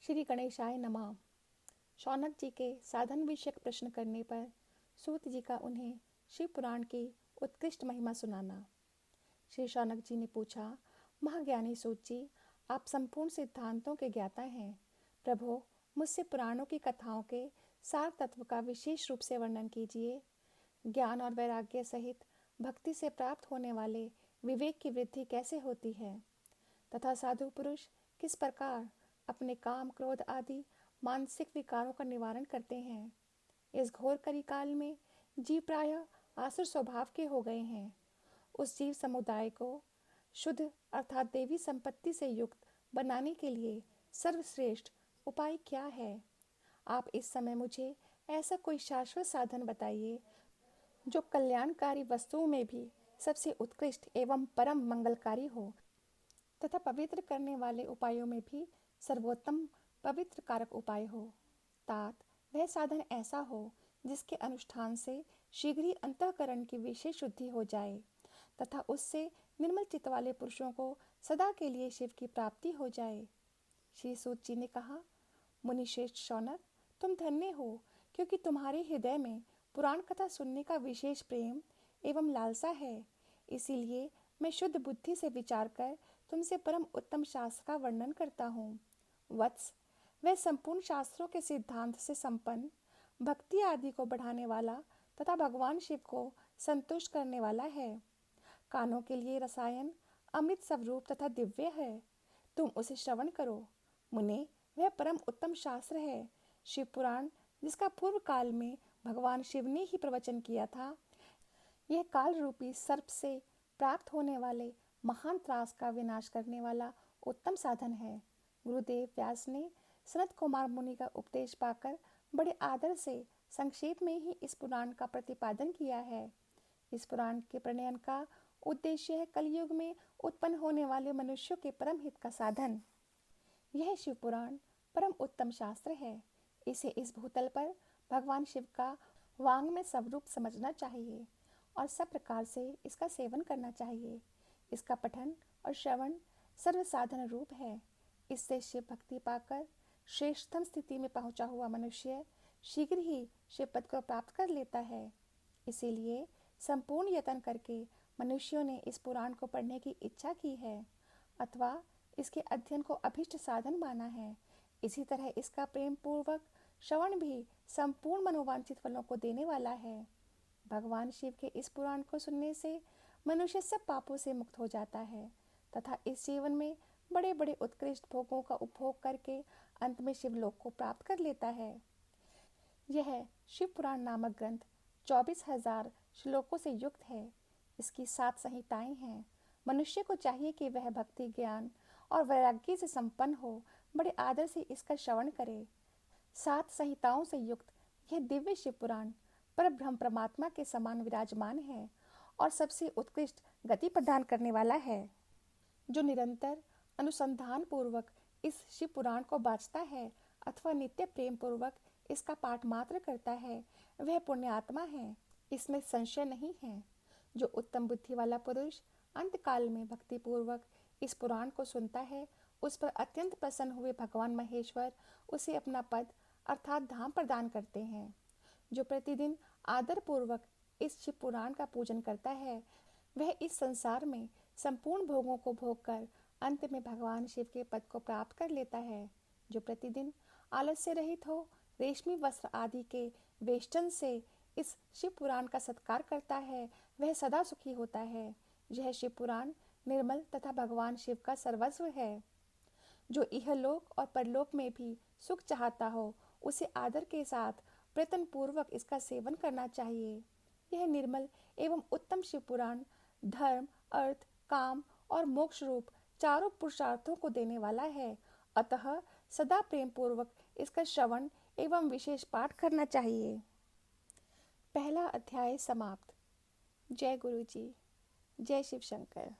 श्री गणेशाय नमः। शौनक जी के साधन विषयक प्रश्न करने पर सूत जी का उन्हें शिव पुराण की उत्कृष्ट महिमा सुनाना। श्री शौनक जी ने पूछा, महाज्ञानी सूत जी, आप संपूर्ण सिद्धांतों के ज्ञाता हैं। प्रभो, मुझसे पुराणों की कथाओं के सार तत्व का विशेष रूप से वर्णन कीजिए। ज्ञान और वैराग्य सहित भक्ति से प्राप्त होने वाले विवेक की वृद्धि कैसे होती है, तथा साधु पुरुष किस प्रकार अपने काम, क्रोध आदि मानसिक विकारों का निवारण करते हैं। इस घोर कलिकाल में जीव प्रायः आसुर स्वभाव के हो गए हैं। उस जीव समुदाय को शुद्ध अर्थात देवी संपत्ति से युक्त बनाने के लिए सर्वश्रेष्ठ उपाय क्या है? आप इस समय मुझे ऐसा कोई शाश्वत साधन बताइए जो कल्याणकारी वस्तुओं में भी सबसे उत्कृष्ट एवं परम मंगलकारी हो, तथा पवित्र करने वाले उपायों में भी सर्वोत्तम पवित्र कारक उपाय हो। तात वह साधन ऐसा हो जिसके अनुष्ठान से शीघ्र ही अंतःकरण की विशेष शुद्धि हो जाए तथा उससे निर्मल चित्त वाले पुरुषों को सदा के लिए शिव की प्राप्ति हो जाए। श्री सूत जी ने कहा, मुनिश्रेष्ठ शौनक, तुम धन्य हो, क्योंकि तुम्हारे हृदय में पुराण कथा सुनने का विशेष प्रेम एवं लालसा है। इसीलिए मैं शुद्ध बुद्धि से विचार कर तुमसे परम उत्तम शास्त्र का वर्णन करता हूँ। वत्स, वह संपूर्ण शास्त्रों के सिद्धांत से संपन्न, भक्ति आदि को बढ़ाने वाला तथा भगवान शिव को संतुष्ट करने वाला है। कानों के लिए रसायन अमृत स्वरूप तथा दिव्य है। तुम उसे श्रवण करो। मुने, वह परम उत्तम शास्त्र है। शिव पुराण, जिसका पूर्व काल में भगवान शिव ने ही प्रवचन किया था, यह काल रूपी सर्प से प्राप्त होने वाले महान त्रास का विनाश करने वाला उत्तम साधन है। गुरुदेव व्यास ने सनत कुमार मुनि का उपदेश पाकर बड़े आदर से संक्षेप में ही इस पुराण का प्रतिपादन किया है। इस पुराण के प्रणयन का उद्देश्य है कलयुग में उत्पन्न होने वाले मनुष्यों के परम हित का साधन। यह शिव पुराण परम उत्तम शास्त्र है। इसे इस भूतल पर भगवान शिव का वाङ्मय स्वरूप समझना चाहिए और सब प्रकार से इसका सेवन करना चाहिए। इसका पठन और श्रवण सर्व साधन रूप है। इससे शिव भक्ति पाकर श्रेष्ठतम स्थिति में पहुंचा हुआ मनुष्य शीघ्र ही शिव पद को प्राप्त कर लेता है। इसीलिए संपूर्ण यत्न करके मनुष्यों ने इस पुराण को पढ़ने की इच्छा की है अथवा इसके अध्ययन को अभिष्ट साधन माना है। इसी तरह इसका प्रेम पूर्वक श्रवण भी संपूर्ण मनोवांछित फलों को देने वाला है। भगवान शिव के इस पुराण को सुनने से मनुष्य सब पापों से मुक्त हो जाता है तथा इस जीवन में बड़े बड़े उत्कृष्ट भोगों का उपभोग करके अंत में शिवलोक को प्राप्त कर लेता है। यह शिव पुराण नामक ग्रंथ 24,000 श्लोकों से युक्त है। इसकी 7 संहिताएं हैं। मनुष्य को चाहिए कि वह भक्ति, ज्ञान और वैराग्य से संपन्न हो बड़े आदर से इसका श्रवण करे। 7 संहिताओं से युक्त यह दिव्य शिव पुराण पर ब्रह्म परमात्मा के समान विराजमान है और सबसे उत्कृष्ट गति प्रदान करने वाला है। जो निरंतर अनुसंधान पूर्वक इस शिव पुराण को बाँचता है अथवा नित्य प्रेम पूर्वक इसका पाठ मात्र करता है, वह पुण्यात्मा है, इसमें संशय नहीं है। जो उत्तम बुद्धि वाला पुरुष अंत काल में भक्ति पूर्वक इस पुराण को सुनता है, उस पर अत्यंत प्रसन्न हुए भगवान महेश्वर उसे अपना पद अर्थात धाम प्रदान करते हैं। जो प्रतिदिन आदर पूर्वक इस शिव पुराण का पूजन करता है, वह इस संसार में संपूर्ण भोगों को भोग कर अंत में भगवान शिव के पद को प्राप्त कर लेता है। जो प्रतिदिन आलस्य रहित हो रेशमी वस्त्र आदि के वेष्टन से इस शिव पुराण का सत्कार करता है, वह सदा सुखी होता है। यह शिव पुराण निर्मल तथा भगवान शिव का सर्वस्व है। जो इहलोक और परलोक में भी सुख चाहता हो, उसे आदर के साथ प्रयत्न पूर्वक इसका सेवन करना चाहिए। यह निर्मल एवं उत्तम शिव पुराण धर्म, अर्थ, काम और मोक्ष रूप चारों पुरुषार्थों को देने वाला है। अतः सदा प्रेम पूर्वक इसका श्रवण एवं विशेष पाठ करना चाहिए। पहला अध्याय समाप्त। जय गुरु जी। जय शिव शंकर।